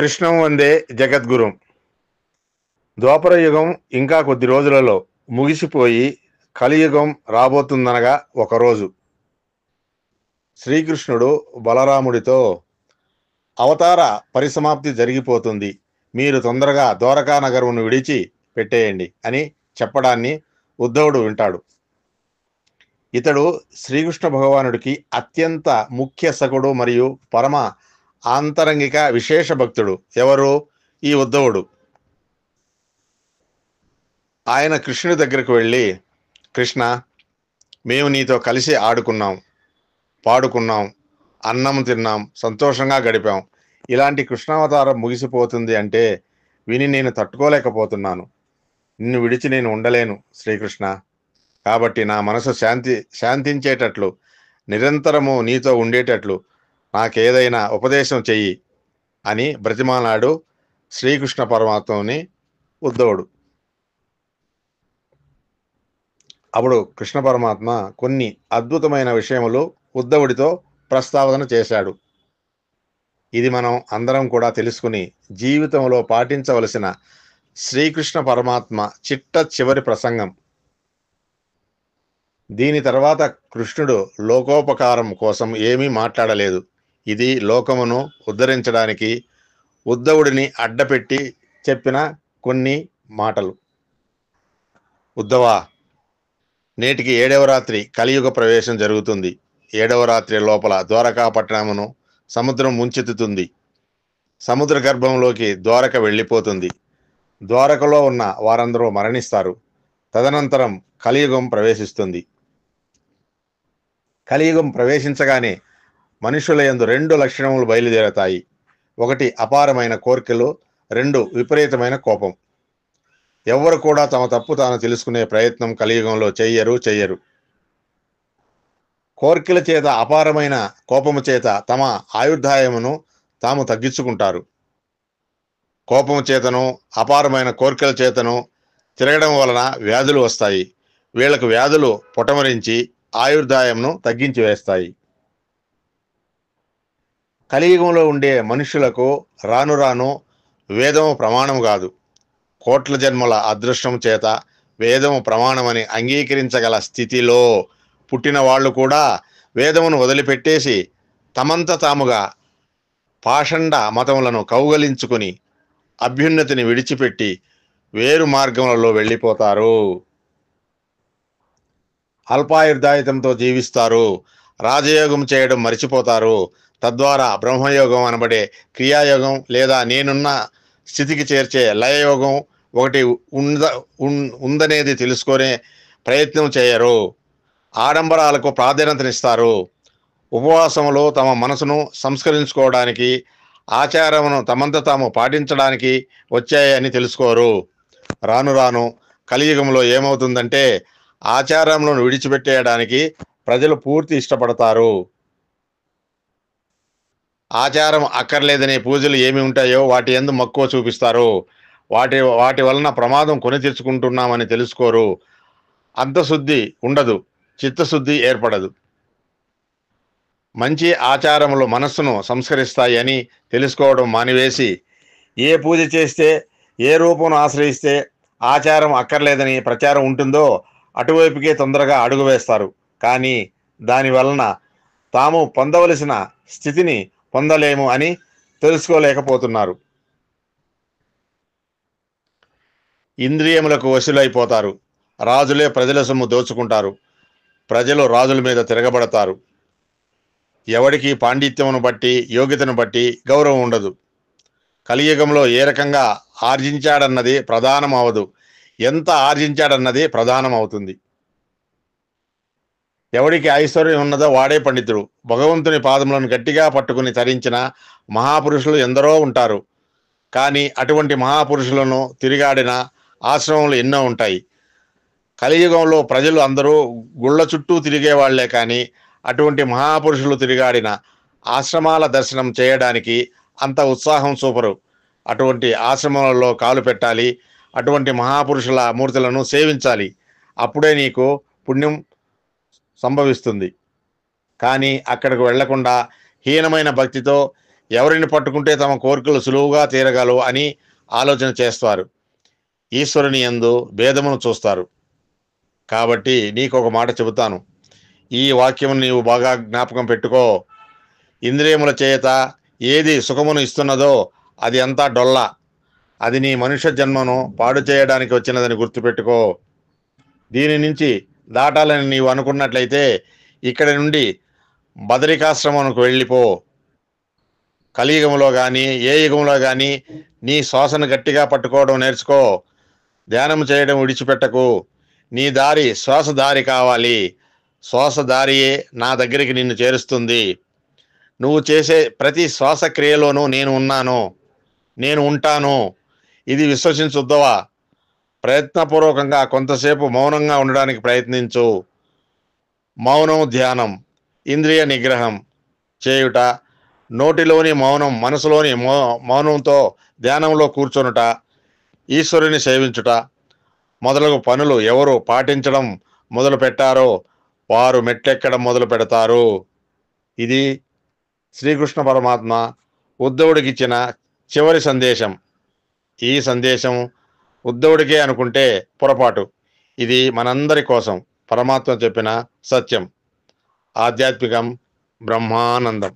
కృష్ణం వందే జగద్గురుం. ద్వాపర యుగం ఇంకా కొద్ది రోజులలో ముగిసిపోయి కలియుగం రాబోతుందనగా ఒకరోజు శ్రీకృష్ణుడు బలరాముడితో అవతార పరిసమాప్తి జరిగిపోతుంది, మీరు తొందరగా ద్వారకా నగరమును విడిచి పెట్టేయండి అని చెప్పడాన్ని ఉద్ధవుడు వింటాడు. ఇతడు శ్రీకృష్ణ భగవానుడికి అత్యంత ముఖ్య సఖుడు మరియు పరమ ఆంతరంగిక విశేష భక్తుడు. ఎవరు? ఈ ఉద్ధవుడు. ఆయన కృష్ణుడి దగ్గరకు వెళ్ళి, కృష్ణ, మేము నీతో కలిసి ఆడుకున్నాం, పాడుకున్నాం, అన్నం తిన్నాం, సంతోషంగా గడిపాం. ఇలాంటి కృష్ణావతారం ముగిసిపోతుంది అంటే విని నేను తట్టుకోలేకపోతున్నాను. నిన్ను విడిచి నేను ఉండలేను శ్రీకృష్ణ. కాబట్టి నా మనసు శాంతించేటట్లు, నిరంతరము నీతో ఉండేటట్లు నాకేదైనా ఉపదేశం చెయ్యి అని బ్రతిమాలాడు శ్రీకృష్ణ పరమాత్మని ఉద్ధవుడు. అప్పుడు కృష్ణ పరమాత్మ కొన్ని అద్భుతమైన విషయములు ఉద్ధవుడితో ప్రస్తావన చేశాడు. ఇది మనం అందరం కూడా తెలుసుకుని జీవితంలో పాటించవలసిన శ్రీకృష్ణ పరమాత్మ చిట్ట చివరి ప్రసంగం. దీని తర్వాత కృష్ణుడు లోకోపకారం కోసం ఏమీ మాట్లాడలేదు. ఇది లోకమును ఉద్ధరించడానికి ఉద్ధవుడిని అడ్డపెట్టి చెప్పిన కొన్ని మాటలు. ఉద్ధవా, నేటికి 7వ రాత్రి కలియుగ ప్రవేశం జరుగుతుంది. 7వ రాత్రి లోపల ద్వారకా పట్టణమును సముద్రం ముంచెత్తుతుంది. సముద్ర గర్భంలోకి ద్వారక వెళ్ళిపోతుంది. ద్వారకలో ఉన్న వారందరూ మరణిస్తారు. తదనంతరం కలియుగం ప్రవేశిస్తుంది. కలియుగం ప్రవేశించగానే మనుషుల యందు 2 లక్షణములు బయలుదేరతాయి. 1 అపారమైన కోర్కెలు, 2 విపరీతమైన కోపం. ఎవ్వరు కూడా తమ తప్పు తాను తెలుసుకునే ప్రయత్నం కలియుగంలో చెయ్యరు. కోర్కెల చేత, అపారమైన కోపము చేత తమ ఆయుర్దాయమును తాము తగ్గించుకుంటారు. కోపము చేతను, అపారమైన కోర్కెల చేతను తిరగడం వలన వ్యాధులు వస్తాయి. వీళ్లకు వ్యాధులు పొటమరించి ఆయుర్దాయంను తగ్గించి వేస్తాయి. కలియుగంలో ఉండే మనుషులకు రాను రాను వేదము ప్రమాణము కాదు. కోట్ల జన్మల అదృష్టం చేత వేదము ప్రమాణమని అంగీకరించగల స్థితిలో పుట్టిన వాళ్ళు కూడా వేదమును వదిలిపెట్టేసి తమంత తాముగా పాషండ మతములను కౌగలించుకుని అభ్యున్నతిని విడిచిపెట్టి వేరు మార్గములలో వెళ్ళిపోతారు. అల్పాయుర్దాయితంతో జీవిస్తారు. రాజయోగం చేయడం మర్చిపోతారు. తద్వారా బ్రహ్మయోగం అనబడే క్రియాయోగం లేదా నేనున్న స్థితికి చేర్చే లయయోగం ఒకటి ఉందనేది తెలుసుకునే ప్రయత్నం చేయరు. ఆడంబరాలకు ప్రాధాన్యతనిస్తారు. ఉపవాసములో తమ మనసును సంస్కరించుకోవడానికి, ఆచారమును తమంత తాము పాటించడానికి వచ్చాయని తెలుసుకోరు. రాను రాను కలియుగంలో ఏమవుతుందంటే ఆచారములను విడిచిపెట్టేయడానికి ప్రజలు పూర్తి ఇష్టపడతారు. ఆచారం అక్కర్లేదనే పూజలు ఏమి ఉంటాయో వాటి యందు మక్కువ చూపిస్తారు. వాటి వలన ప్రమాదం కొని తెచ్చుకుంటున్నామని తెలుసుకోరు. అంతశుద్ధి ఉండదు, చిత్తశుద్ధి ఏర్పడదు. మంచి ఆచారములు మనస్సును సంస్కరిస్తాయి అని తెలుసుకోవడం మానివేసి ఏ పూజ చేస్తే, ఏ రూపమును ఆశ్రయిస్తే ఆచారం అక్కర్లేదని ప్రచారం ఉంటుందో అటువైపుకే తొందరగా అడుగు వేస్తారు. కానీ దాని వలన తాము పొందవలసిన స్థితిని పొందలేము అని తెలుసుకోలేకపోతున్నారు. ఇంద్రియములకు వశులైపోతారు. రాజులే ప్రజల సొమ్ము దోచుకుంటారు. ప్రజలు రాజుల మీద తిరగబడతారు. ఎవడికి పాండిత్యమును బట్టి, యోగ్యతను బట్టి గౌరవం ఉండదు. కలియుగంలో ఏ రకంగా ఆర్జించాడన్నది ప్రధానం అవదు, ఎంత ఆర్జించాడన్నది ప్రధానం అవుతుంది. ఎవడికి ఐశ్వర్యం ఉన్నదో వాడే పండితుడు. భగవంతుని పాదములను గట్టిగా పట్టుకుని తరించిన మహాపురుషులు ఎందరో ఉంటారు. కానీ అటువంటి మహాపురుషులను తిరిగాడిన ఆశ్రమములు ఎన్నో ఉంటాయి. కలియుగంలో ప్రజలు అందరూ గుళ్ళ చుట్టూ తిరిగేవాళ్లే. కానీ అటువంటి మహాపురుషులు తిరిగాడిన ఆశ్రమాల దర్శనం చేయడానికి అంత ఉత్సాహం చూపరు. అటువంటి ఆశ్రమాలలో కాలు పెట్టాలి, అటువంటి మహాపురుషుల మూర్తులను సేవించాలి. అప్పుడే నీకు పుణ్యం సంభవిస్తుంది. కానీ అక్కడికి వెళ్లకుండా హీనమైన భక్తితో ఎవరిని పట్టుకుంటే తమ కోరికలు సులువుగా తీరగలవు అని ఆలోచన చేస్తారు. ఈశ్వరుని యందు భేదమును చూస్తారు. కాబట్టి నీకు ఒక మాట చెబుతాను. ఈ వాక్యము నీవు బాగా జ్ఞాపకం పెట్టుకో. ఇంద్రియముల చేత ఏది సుఖమును ఇస్తున్నదో అది అంతా డొల్ల. అది నీ మనుష్య జన్మను పాడు చేయడానికి వచ్చినదని గుర్తుపెట్టుకో. దీని నుంచి దాటాలని నీవు అనుకున్నట్లయితే ఇక్కడి నుండి బదరికాశ్రమంకు వెళ్ళిపో. కలియుగంలో కానీ ఏ యుగంలో కానీ నీ శ్వాసను గట్టిగా పట్టుకోవడం నేర్చుకో. ధ్యానం చేయడం విడిచిపెట్టకు. నీ దారి శ్వాస దారి కావాలి. శ్వాస దారియే నా దగ్గరికి నిన్ను చేరుస్తుంది. నువ్వు చేసే ప్రతి శ్వాసక్రియలోనూ నేను ఉన్నాను, నేను ఉంటాను. ఇది విశ్వసించుద్దవా? ప్రయత్నపూర్వకంగా కొంతసేపు మౌనంగా ఉండడానికి ప్రయత్నించు. మౌనం ధ్యానం, ఇంద్రియ నిగ్రహం చేయుట, నోటిలోని మౌనం మనసులోని మౌనంతో ధ్యానంలో కూర్చొనుట, ఈశ్వరుని సేవించుట మొదలగు పనులు ఎవరు పాటించడం మొదలు పెట్టారో వారు మెట్లెక్కడం మొదలు పెడతారు. ఇది శ్రీకృష్ణ పరమాత్మ ఉద్ధవుడికిచ్చిన చివరి సందేశం. ఈ సందేశం ఉద్ధవుడికే అనుకుంటే పొరపాటు. ఇది మనందరి కోసం పరమాత్మ చెప్పిన సత్యం. ఆధ్యాత్మికం బ్రహ్మానందం.